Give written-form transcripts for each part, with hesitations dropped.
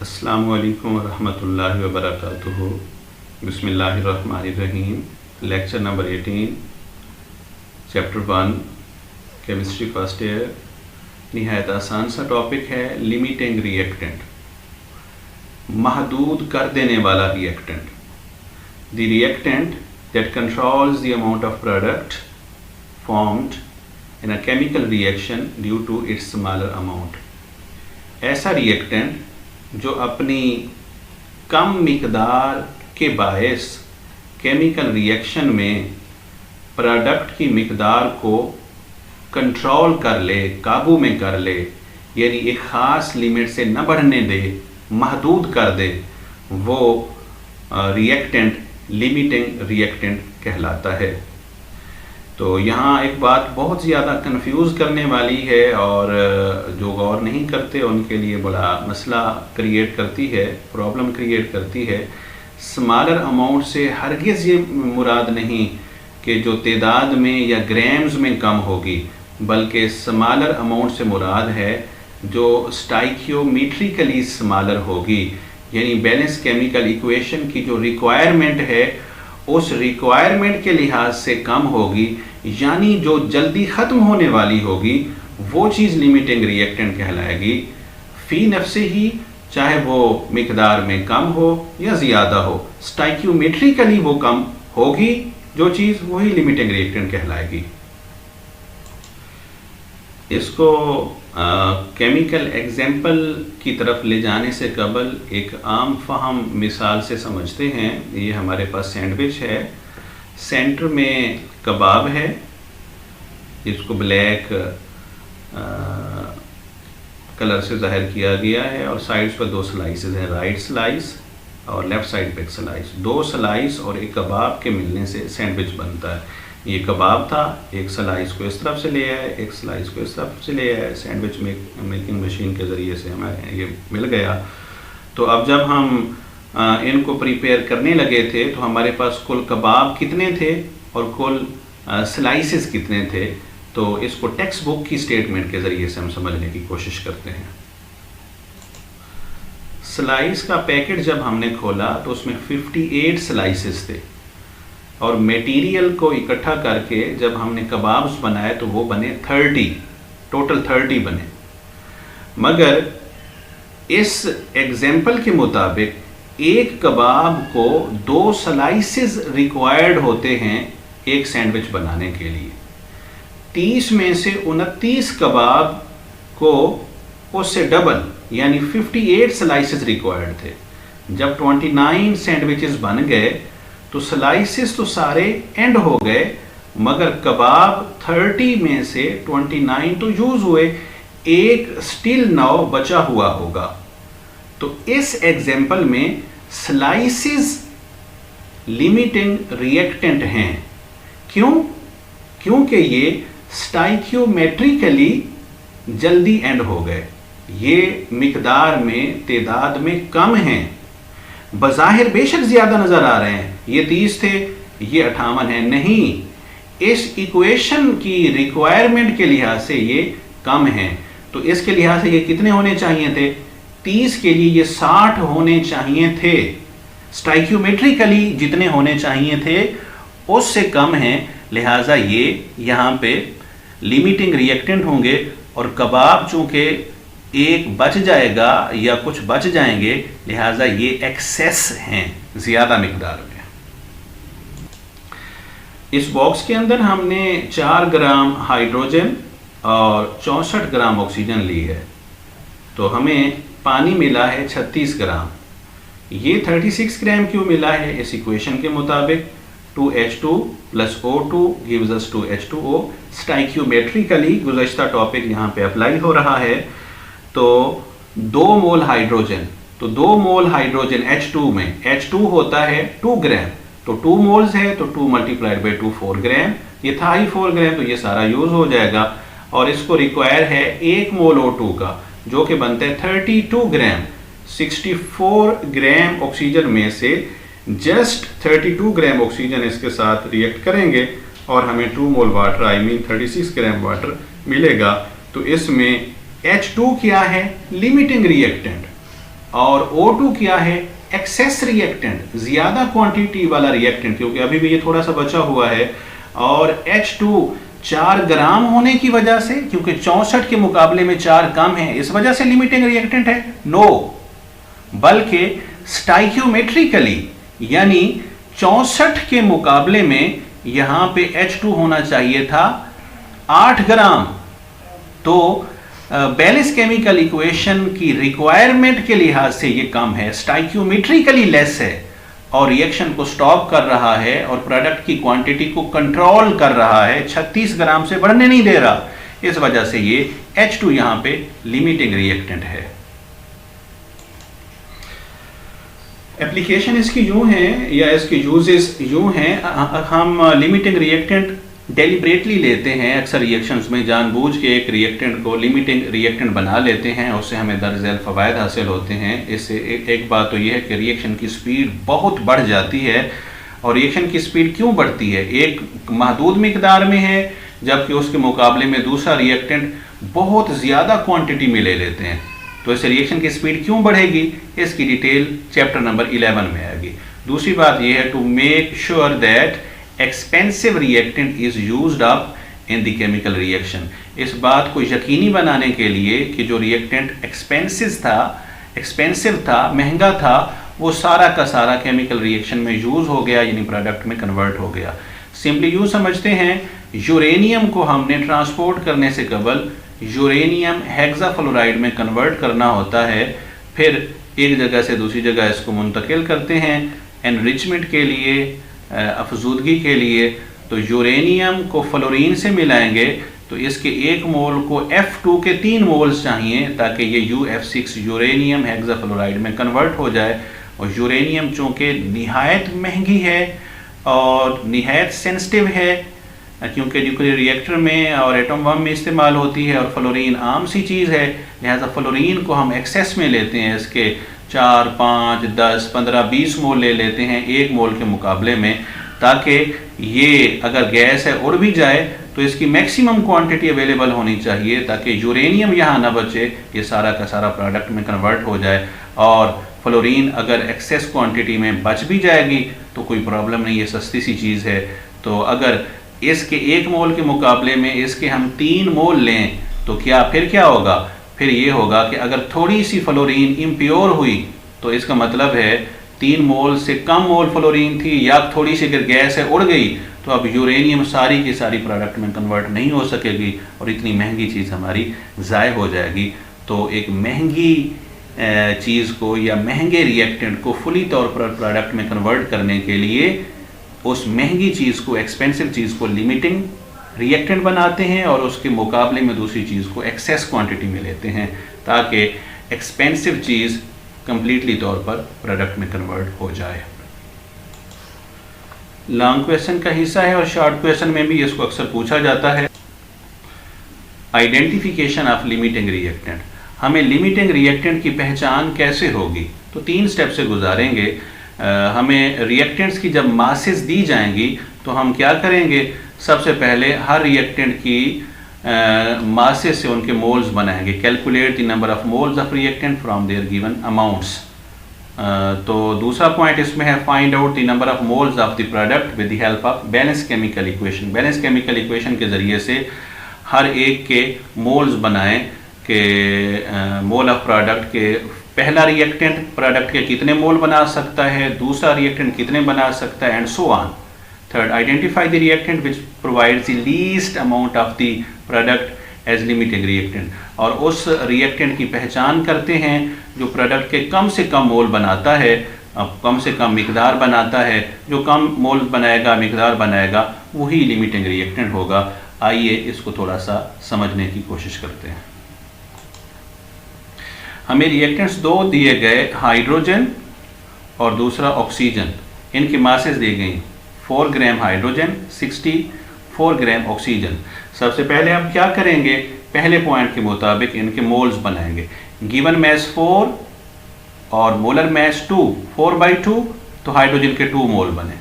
अस्सलामु अलैकुम वरहमतुल्लाहि वबरकातुहू। बिस्मिल्लाहिर्रहमानिर्रहीम। Lecture number 18, chapter 1, chemistry first year. निहायत आसान सा टॉपिक है, लिमिटिंग रिएक्टेंट, महदूद कर देने वाला reactant. The reactant that controls the amount of product formed in a chemical reaction due to its smaller amount. ऐसा रिएक्टेंट जो अपनी कम मिकदार के बायस केमिकल रिएक्शन में प्रोडक्ट की मिकदार को कंट्रोल कर ले, काबू में कर ले, यानी एक ख़ास लिमिट से न बढ़ने दे, महदूद कर दे, वो रिएक्टेंट लिमिटिंग रिएक्टेंट कहलाता है। तो यहाँ एक बात बहुत ज़्यादा कंफ्यूज करने वाली है और जो गौर नहीं करते उनके लिए बड़ा मसला क्रिएट करती है, प्रॉब्लम क्रिएट करती है। स्मॉलर अमाउंट से हरगिज़ ये मुराद नहीं कि जो तादाद में या ग्राम्स में कम होगी, बल्कि स्मॉलर अमाउंट से मुराद है जो स्टाइकियोमेट्रिकली स्मॉलर होगी, यानी बैलेंस केमिकल इक्वेशन की जो रिक्वायरमेंट है उस रिक्वायरमेंट के लिहाज से कम होगी, यानी जो जल्दी ख़त्म होने वाली होगी, वो चीज़ लिमिटिंग रिएक्टेंट कहलाएगी। फ़ी नफ्से ही, चाहे वो मिकदार में कम हो या ज़्यादा हो, स्टाइकियोमेट्रिकली वो कम होगी जो चीज़, वही लिमिटिंग रिएक्टेंट कहलाएगी। इसको केमिकल एग्जाम्पल की तरफ ले जाने से कबल एक आम फहम मिसाल से समझते हैं। ये हमारे पास सैंडविच है, सेंटर में कबाब है, जिसको ब्लैक कलर से ज़ाहिर किया गया है, और साइड्स पर दो स्लाइसेस हैं, राइट स्लाइस और लेफ़्ट साइड पे एक स्लाइस। दो स्लाइस और एक कबाब के मिलने से सैंडविच बनता है। ये कबाब था, एक स्लाइस को इस तरफ से ले आए, एक स्लाइस को इस तरफ से ले आए, सैंडविच मेकिंग मशीन के ज़रिए से हमें ये मिल गया। तो अब जब हम इनको प्रिपेयर करने लगे थे तो हमारे पास कुल कबाब कितने थे और कुल स्लाइसेस कितने थे, तो इसको टेक्स्ट बुक की स्टेटमेंट के ज़रिए से हम समझने की कोशिश करते हैं। स्लाइस का पैकेट जब हमने खोला तो उसमें 58 स्लाइसेस थे, और मटेरियल को इकट्ठा करके जब हमने कबाब्स बनाए तो वो बने 30, टोटल 30 बने। मगर इस एग्जाम्पल के मुताबिक एक कबाब को 2 स्लाइसेस रिक्वायर्ड होते हैं एक सैंडविच बनाने के लिए। 30 में से 29 कबाब को उससे डबल यानी 58 स्लाइसेस रिक्वायर्ड थे। जब 29 सैंडविचेस बन गए तो स्लाइसेस तो सारे एंड हो गए, मगर कबाब 30 में से 29 तो यूज हुए, एक स्टिल नाउ बचा हुआ होगा। तो इस एग्जाम्पल में स्लाइसेस लिमिटिंग रिएक्टेंट हैं। क्यों? क्योंकि ये स्टाइकियोमेट्रिकली जल्दी एंड हो गए, ये मिकदार में तादाद में कम हैं। बज़ाहिर बेशक ज़्यादा नज़र आ रहे हैं, ये 30 थे, ये 58 है, नहीं, इस इक्वेशन की रिक्वायरमेंट के लिहाज से ये कम हैं। तो इसके लिहाज से ये कितने होने चाहिए थे? 30 के लिए ये 60 होने चाहिए थे। स्टाइकियोमेट्रिकली जितने होने चाहिए थे उससे कम हैं, लिहाजा ये यहाँ पे लिमिटिंग रिएक्टेंट होंगे। और कबाब चूँकि एक बच जाएगा या कुछ बच जाएंगे, लिहाजा ये एक्सेस हैं, ज़्यादा मिकदार में। इस बॉक्स के अंदर हमने 4 ग्राम हाइड्रोजन और 64 ग्राम ऑक्सीजन ली है, तो हमें पानी मिला है 36 ग्राम। ये 36 ग्राम क्यों मिला है? इस इक्वेशन के मुताबिक 2H2 + O2 gives us 2H2O। Stoichiometrically गुज़श्ता टॉपिक यहाँ पे अप्लाई हो रहा है। तो 2 मोल हाइड्रोजन, तो 2 मोल हाइड्रोजन H2 में, H2 होता है 2 ग्राम, तो 2 मोल्स है तो 2 × 2 4 ग्राम। ये था ही 4 ग्राम, तो ये सारा यूज़ हो जाएगा। और इसको रिक्वायर है 1 मोल O2 का, जो कि बनता है 32 ग्राम। 64 ग्राम ऑक्सीजन में से जस्ट 32 ग्राम ऑक्सीजन इसके साथ रिएक्ट करेंगे और हमें 2 मोल water, I mean 36 gram water मिलेगा। तो इसमें H2 क्या है? Limiting reactant. और O2 क्या है, एक्सेस रिएक्टेंट, ज्यादा क्वांटिटी वाला रिएक्टेंट, क्योंकि अभी भी ये थोड़ा सा बचा हुआ है। और H2 4 ग्राम होने की वजह से, क्योंकि 64 के मुकाबले में 4 कम है, इस वजह से लिमिटिंग रिएक्टेंट है? नो, बल्कि स्टाइक्योमेट्रिकली, यानी 64 के मुकाबले में यहां पे H2 होना चाहिए था 8 ग्राम। तो बैलेंस केमिकल इक्वेशन की रिक्वायरमेंट के लिहाज से ये कम है, स्टाइक्योमेट्रिकली लेस है, और रिएक्शन को स्टॉप कर रहा है और प्रोडक्ट की क्वांटिटी को कंट्रोल कर रहा है, 36 ग्राम से बढ़ने नहीं दे रहा। इस वजह से ये H2 यहां पे लिमिटिंग रिएक्टेंट है। एप्लीकेशन इसकी यूं है, या इसके यूजेस यूं हैं, हम लिमिटिंग रिएक्टेंट डेलिब्रेटली लेते हैं, अक्सर रिएक्शंस में जानबूझ के एक रिएक्टेंट को लिमिटिंग रिएक्टेंट बना लेते हैं, उससे हमें दरअसल फ़वायद हासिल होते हैं। इससे एक बात तो यह है कि रिएक्शन की स्पीड बहुत बढ़ जाती है। और रिएक्शन की स्पीड क्यों बढ़ती है? एक महदूद मिकदार में है, जबकि उसके मुकाबले में दूसरा रिएक्टेंट बहुत ज़्यादा क्वान्टिटी में ले लेते हैं। तो इससे रिएक्शन की स्पीड क्यों बढ़ेगी, इसकी डिटेल चैप्टर नंबर 11 में आएगी। दूसरी बात यह है, to make sure that expensive reactant is used up in the chemical reaction. इस बात को यकीनी बनाने के लिए कि जो रिएक्टेंट एक्सपेंसिव था, महंगा था, वो सारा का सारा केमिकल रिएक्शन में यूज हो गया, यानी प्रोडक्ट में कन्वर्ट हो गया। सिंपली यूं समझते हैं, यूरेनियम को हमने ट्रांसपोर्ट करने से कबल यूरेनियम हेक्साफ्लोराइड में कन्वर्ट करना होता है, फिर एक जगह से दूसरी जगह इसको मुंतकिल करते हैं एनरिचमेंट के लिए, अफजूदगी के लिए। तो यूरेनियम को फ्लोरीन से मिलाएंगे तो इसके 1 मोल को F2 के 3 मोल्स चाहिए, ताकि ये UF6 यूरेनियम हेक्साफ्लोराइड में कन्वर्ट हो जाए। और यूरेनियम चूँकि निहायत महंगी है और निहायत सेंसिटिव है, क्योंकि न्यूक्लियर रिएक्टर में और एटम बम में इस्तेमाल होती है, और फ्लोरीन आम सी चीज़ है, लिहाजा फ्लोरीन को हम एक्सेस में लेते हैं, इसके 4, 5, 10, 15, 20 मोल ले लेते हैं 1 मोल के मुकाबले में, ताकि ये अगर गैस है उड़ भी जाए तो इसकी मैक्सिमम क्वांटिटी अवेलेबल होनी चाहिए, ताकि यूरेनियम यहाँ ना बचे, ये सारा का सारा प्रोडक्ट में कन्वर्ट हो जाए। और फ्लोरीन अगर एक्सेस क्वांटिटी में बच भी जाएगी तो कोई प्रॉब्लम नहीं, ये सस्ती सी चीज़ है। तो अगर इसके 1 मोल के मुकाबले में इसके हम 3 मोल लें तो फिर क्या होगा? फिर ये होगा कि अगर थोड़ी सी फ्लोरीन इम्प्योर हुई तो इसका मतलब है 3 मोल से कम मोल फ्लोरीन थी, या थोड़ी सी अगर गैस है उड़ गई तो अब यूरेनियम सारी की सारी प्रोडक्ट में कन्वर्ट नहीं हो सकेगी, और इतनी महंगी चीज़ हमारी ज़ाय हो जाएगी। तो एक महंगी चीज़ को या महंगे रिएक्टेंट को फुली तौर पर प्रोडक्ट में कन्वर्ट करने के लिए उस महंगी चीज़ को, एक्सपेंसिव चीज़ को लिमिटिंग रिएक्टेंट बनाते हैं, और उसके मुकाबले में दूसरी चीज़ को एक्सेस क्वांटिटी में लेते हैं, ताकि एक्सपेंसिव चीज़ कंप्लीटली तौर पर प्रोडक्ट में कन्वर्ट हो जाए। लॉन्ग क्वेश्चन का हिस्सा है और शॉर्ट क्वेश्चन में भी इसको अक्सर पूछा जाता है। आइडेंटिफिकेशन ऑफ लिमिटिंग रिएक्टेंट, हमें लिमिटिंग रिएक्टेंट की पहचान कैसे होगी? तो 3 स्टेप से गुजारेंगे। हमें रिएक्टेंट्स की जब मासेस दी जाएंगी तो हम क्या करेंगे? सबसे पहले हर रिएक्टेंट की मासेस से उनके मोल्स बनाएंगे। Calculate the number of moles of reactant from there given amounts. तो दूसरा पॉइंट इसमें है, find out the number of moles of the product with the help of balance chemical equation. Balance chemical equation के ज़रिए से हर एक के moles बनाएं कि मोल ऑफ प्रोडक्ट के पहला रिएक्टेंट प्रोडक्ट के कितने मोल बना सकता है, दूसरा रिएक्टेंट कितने बना सकता है, and so on. Third, identify the reactant which provides the least amount of the product as limiting reactant, और उस रिएक्टेंट की पहचान करते हैं जो प्रोडक्ट के कम से कम मोल बनाता है, कम से कम मिकदार बनाता है। जो कम मोल बनाएगा, मिकदार बनाएगा, वही लिमिटिंग रिएक्टेंट होगा। आइए इसको थोड़ा सा समझने की कोशिश करते हैं। हमें रिएक्टेंट्स 2 दिए गए, हाइड्रोजन और दूसरा ऑक्सीजन। इनकी मासेस दी गई 4 ग्राम हाइड्रोजन, 64 ग्राम ऑक्सीजन। सबसे पहले हम क्या करेंगे? पहले पॉइंट के मुताबिक इनके मोल्स बनाएंगे। गिवन मैस 4 और मोलर मैस 2, 4/2, तो हाइड्रोजन के 2 मोल बने,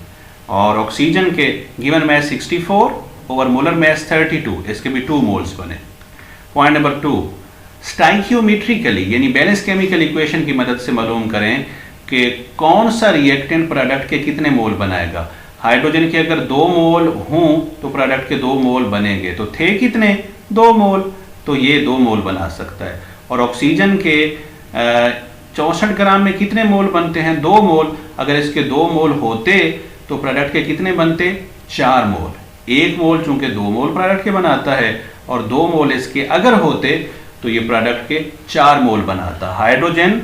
और ऑक्सीजन के given mass 64 over molar mass 32, इसके भी 2 मोल्स बने। पॉइंट नंबर 2, स्टाइकियोमेट्रिकली यानी बैलेंस केमिकल इक्वेशन की मदद से मालूम करें कि कौन सा रिएक्टेंट प्रोडक्ट के कितने मोल बनाएगा। हाइड्रोजन के अगर 2 मोल हों तो प्रोडक्ट के 2 मोल बनेंगे, तो थे कितने 2 मोल, तो ये 2 मोल बना सकता है। और ऑक्सीजन के 64 ग्राम में कितने मोल बनते हैं 2 मोल, अगर इसके 2 मोल होते तो प्रोडक्ट के कितने बनते 4 मोल। 1 मोल चूंकि 2 मोल प्रोडक्ट के बनाता है और 2 मोल इसके अगर होते तो ये प्रोडक्ट के 4 मोल बनाता। हाइड्रोजन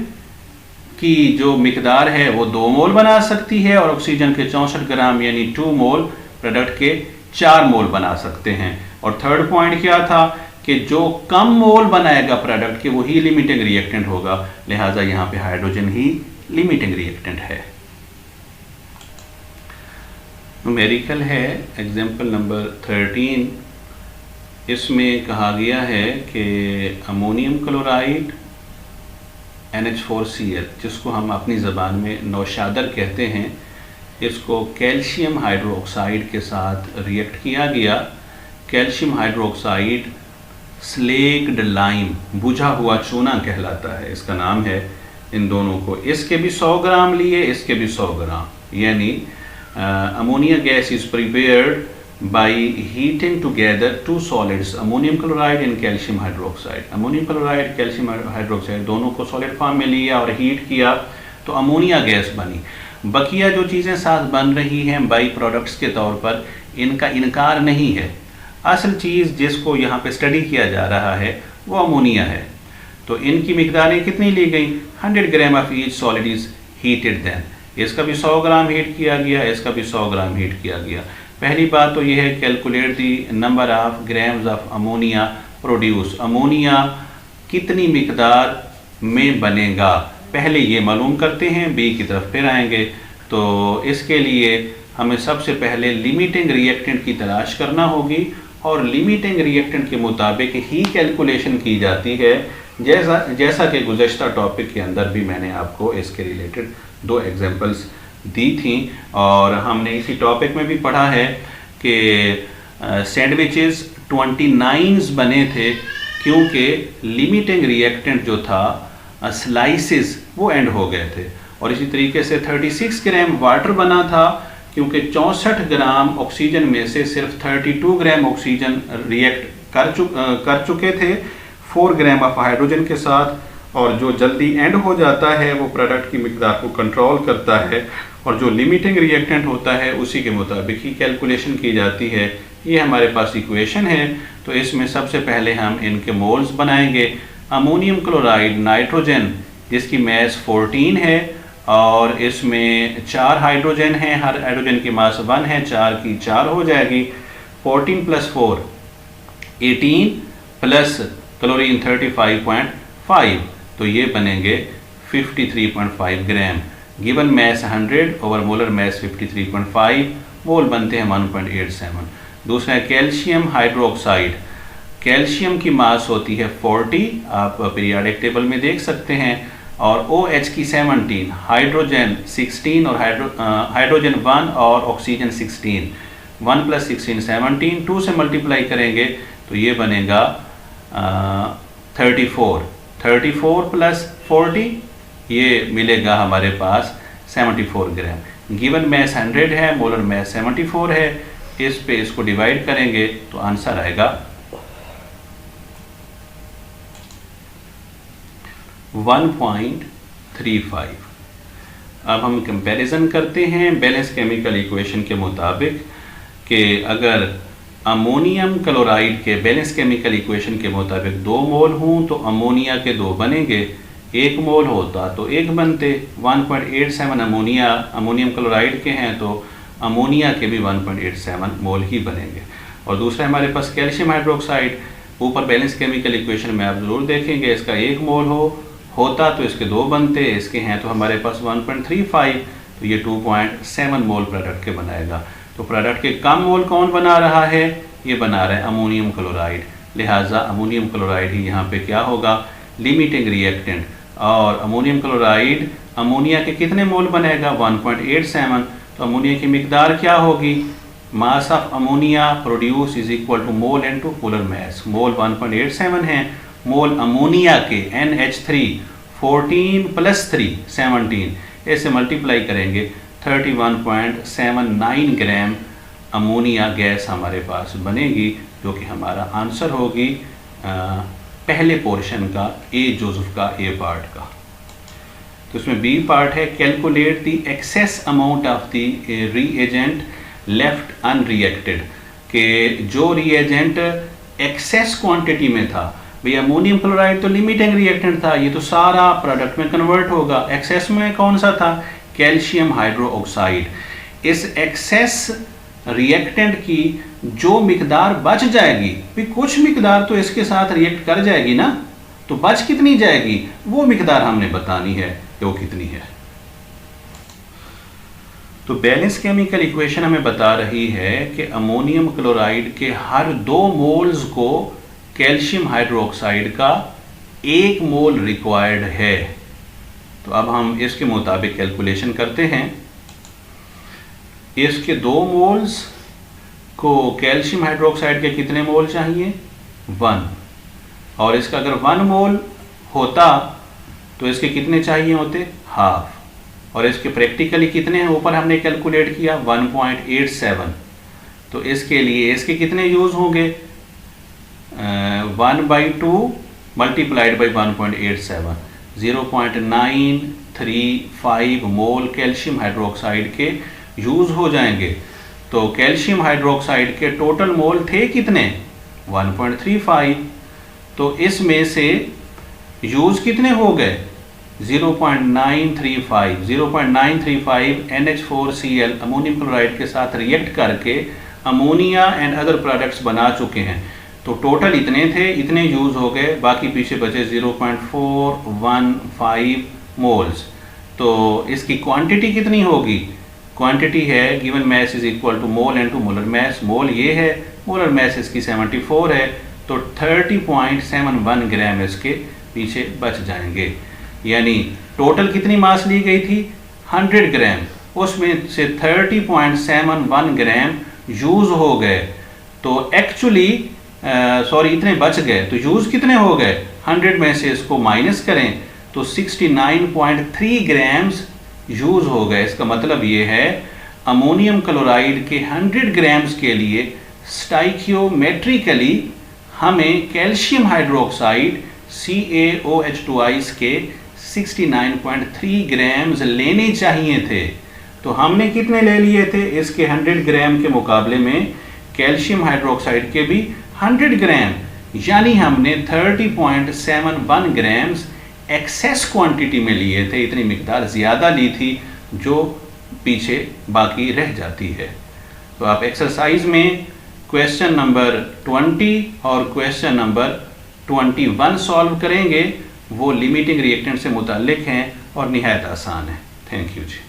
की जो मिकदार है वो 2 मोल बना सकती है और ऑक्सीजन के 64 ग्राम यानी 2 मोल प्रोडक्ट के 4 मोल बना सकते हैं। और थर्ड पॉइंट क्या था कि जो कम मोल बनाएगा प्रोडक्ट के वही लिमिटिंग रिएक्टेंट होगा, लिहाजा यहाँ पे हाइड्रोजन ही लिमिटिंग रिएक्टेंट है। न्यूमेरिकल है एग्जाम्पल नंबर 13। इसमें कहा गया है कि अमोनियम क्लोराइड NH4Cl, जिसको हम अपनी ज़बान में नौशादर कहते हैं, इसको कैल्शियम हाइड्रोक्साइड के साथ रिएक्ट किया गया। कैल्शियम हाइड्रोक्साइड स्लेक्ड लाइम, बुझा हुआ चूना कहलाता है, इसका नाम है इन दोनों को। इसके भी 100 ग्राम लिए, इसके भी 100 ग्राम, यानी ammonia gas is prepared by heating together 2 solids, ammonium chloride and calcium hydroxide। Ammonium chloride calcium hydroxide दोनों को सॉलिड फॉर्म में लिया और हीट किया तो अमोनिया गैस बनी। बकिया जो चीज़ें साथ बन रही हैं बाई प्रोडक्ट्स के तौर पर, इनका इनकार नहीं है। असल चीज़ जिसको यहाँ पे स्टडी किया जा रहा है वो अमोनिया है। तो इनकी मिकदारें कितनी ली गई 100 gram of each solid is heated then. इसका भी 100 ग्राम हीट किया गया, इसका भी 100 ग्राम हीट किया गया। पहली बात तो यह है calculate the number of grams of ammonia produce, ammonia कितनी मिकदार में बनेगा, पहले ये मालूम करते हैं, बी की तरफ फिर आएंगे। तो इसके लिए हमें सबसे पहले लिमिटिंग रिएक्टेंट की तलाश करना होगी और लिमिटिंग रिएक्टेंट के मुताबिक ही कैलकुलेशन की जाती है, जैसा कि गुज़श्ता टॉपिक के अंदर भी मैंने आपको इसके रिलेटेड 2 एग्जांपल्स दी थी। और हमने इसी टॉपिक में भी पढ़ा है कि सैंडविचेस 29 बने थे क्योंकि लिमिटिंग रिएक्टेंट जो था स्लाइसेस वो एंड हो गए थे। और इसी तरीके से 36 ग्राम वाटर बना था क्योंकि 64 ग्राम ऑक्सीजन में से सिर्फ 32 ग्राम ऑक्सीजन रिएक्ट कर चुके थे 4 ग्राम ऑफ हाइड्रोजन के साथ। और जो जल्दी एंड हो जाता है वो प्रोडक्ट की मिकदार को कंट्रोल करता है और जो लिमिटिंग रिएक्टेंट होता है उसी के मुताबिक ही कैलकुलेशन की जाती है। ये हमारे पास इक्वेशन है, तो इसमें सबसे पहले हम इनके मोल्स बनाएंगे। अमोनियम क्लोराइड नाइट्रोजन जिसकी मैस 14 है और इसमें 4 हाइड्रोजन हैं, हर हाइड्रोजन की मास 1 है, 4 की 4 हो जाएगी। 14 + 4 18 प्लस क्लोरीन 35.5, तो ये बनेंगे 53.5 gram. Given mass 100 over molar mass 53.5, mole बनते हैं 1.87। दूसरा है कैल्शियम हाइड्रोक्साइड, कैल्शियम की मास होती है 40, आप पीरियाडिक टेबल में देख सकते हैं, और OH की 17, हाइड्रोजन 16 और हाइड्रोजन 1 और ऑक्सीजन 16, 1 + 16 17, 2 से मल्टीप्लाई करेंगे तो ये बनेगा 34 प्लस 40 ये मिलेगा हमारे पास 74 ग्राम। गिवन मैस 100 है, मोलर मैस 74 है, इस पे इसको डिवाइड करेंगे तो आंसर आएगा 1.35। अब हम कंपैरिजन करते हैं बैलेंस केमिकल इक्वेशन के मुताबिक कि अगर अमोनियम क्लोराइड के बैलेंस केमिकल इक्वेशन के मुताबिक 2 मोल हों तो अमोनिया के 2 बनेंगे, 1 मोल होता तो 1 बनते। 1.87 अमोनियम क्लोराइड के हैं तो अमोनिया के भी 1.87 मोल ही बनेंगे। और दूसरा हमारे पास कैल्शियम हाइड्रोक्साइड, ऊपर बैलेंस केमिकल इक्वेशन में आप ज़रूर देखेंगे इसका 1 मोल होता तो इसके 2 बनते, इसके हैं तो हमारे पास 1.35, तो ये 2.7 मोल प्रोडक्ट के बनाएगा। तो प्रोडक्ट के कम मोल कौन बना रहा है, ये बना रहा है अमोनियम क्लोराइड, लिहाजा अमोनियम क्लोराइड ही यहाँ पे क्या होगा लिमिटिंग रिएक्टेंट। और अमोनियम क्लोराइड अमोनिया के कितने मोल बनेगा 1.87, तो अमोनिया की मिकदार क्या होगी, mass of ammonia produce is equal to mole into molar mass. Mole 1.87 है, मोल अमोनिया के NH3 14 + 3 17, ऐसे मल्टीप्लाई करेंगे 31.79 ग्राम अमोनिया गैस हमारे पास बनेगी, जो कि हमारा आंसर होगी पहले पोर्शन का ए, जोसेफ का ए पार्ट का। तो इसमें बी पार्ट है calculate the excess amount of the reagent left unreacted, के जो रिएजेंट एक्सेस क्वांटिटी में था, भाई अमोनियम क्लोराइड तो लिमिटिंग रिएक्टेंट था, ये तो सारा प्रोडक्ट में कन्वर्ट होगा। एक्सेस में कौन सा था? Calcium hydroxide. इस एक्सेस रिएक्टेंट की जो मिकदार बच जाएगी, भी कुछ मिकदार तो इसके साथ रिएक्ट कर जाएगी ना, तो बच कितनी जाएगी वो मिकदार हमने बतानी है कि वो कितनी है। तो बैलेंस केमिकल इक्वेशन हमें बता रही है कि अमोनियम क्लोराइड के हर 2 मोल्स को कैल्शियम हाइड्रोक्साइड का 1 मोल रिक्वायर्ड है। तो अब हम इसके मुताबिक कैलकुलेशन करते हैं। इसके 2 मोल्स को कैल्शियम हाइड्रोक्साइड के कितने मोल चाहिए? 1। और इसका अगर 1 मोल होता तो इसके कितने चाहिए होते? हाफ। और इसके प्रैक्टिकली कितने हैं ऊपर हमने कैलकुलेट किया 1.87। तो इसके लिए इसके कितने यूज होंगे? 1/2 multiplied by 1.87, 0.935 mole calcium hydroxide के यूज हो जाएंगे। तो कैल्शियम हाइड्रोक्साइड के टोटल मोल थे कितने? 1.35। तो इसमें से यूज कितने हो गए? 0.935 NH4Cl अमोनियम क्लोराइड के साथ रिएक्ट करके अमोनिया एंड अदर प्रोडक्ट्स बना चुके हैं। तो टोटल इतने थे, इतने यूज हो गए, बाकी पीछे बचे 0.415 मोल्स। तो इसकी क्वांटिटी कितनी होगी? क्वांटिटी है given mass is equal to mole into molar mass. Mole ये है, मोलर मैस इसकी 74 है, तो 30.71 ग्राम इसके पीछे बच जाएंगे। यानी टोटल कितनी मास ली गई थी? 100 ग्राम, उसमें से 30.71 ग्राम यूज हो गए। तो एक्चुअली इतने बच गए। तो यूज कितने हो गए? 100 में से इसको माइनस करें तो 69.3 ग्राम्स यूज हो गए। इसका मतलब ये है अमोनियम क्लोराइड के 100 ग्राम्स के लिए स्टाइकियोमेट्रिकली हमें कैल्शियम हाइड्रोक्साइड CaOH2 के 69.3 ग्राम्स लेने चाहिए थे। तो हमने कितने ले लिए थे? इसके 100 ग्राम के मुकाबले में कैल्शियम हाइड्रोक्साइड के भी 100 ग्राम, यानी हमने 30.71 ग्राम्स एक्सेस क्वांटिटी में लिए थे। इतनी मिकदार ज़्यादा ली थी जो पीछे बाकी रह जाती है। तो आप एक्सरसाइज में क्वेश्चन नंबर 20 और क्वेश्चन नंबर 21 सॉल्व करेंगे। वो लिमिटिंग रिएक्टेंट से मुताल्लिक हैं और निहायत आसान है। Thank you ji.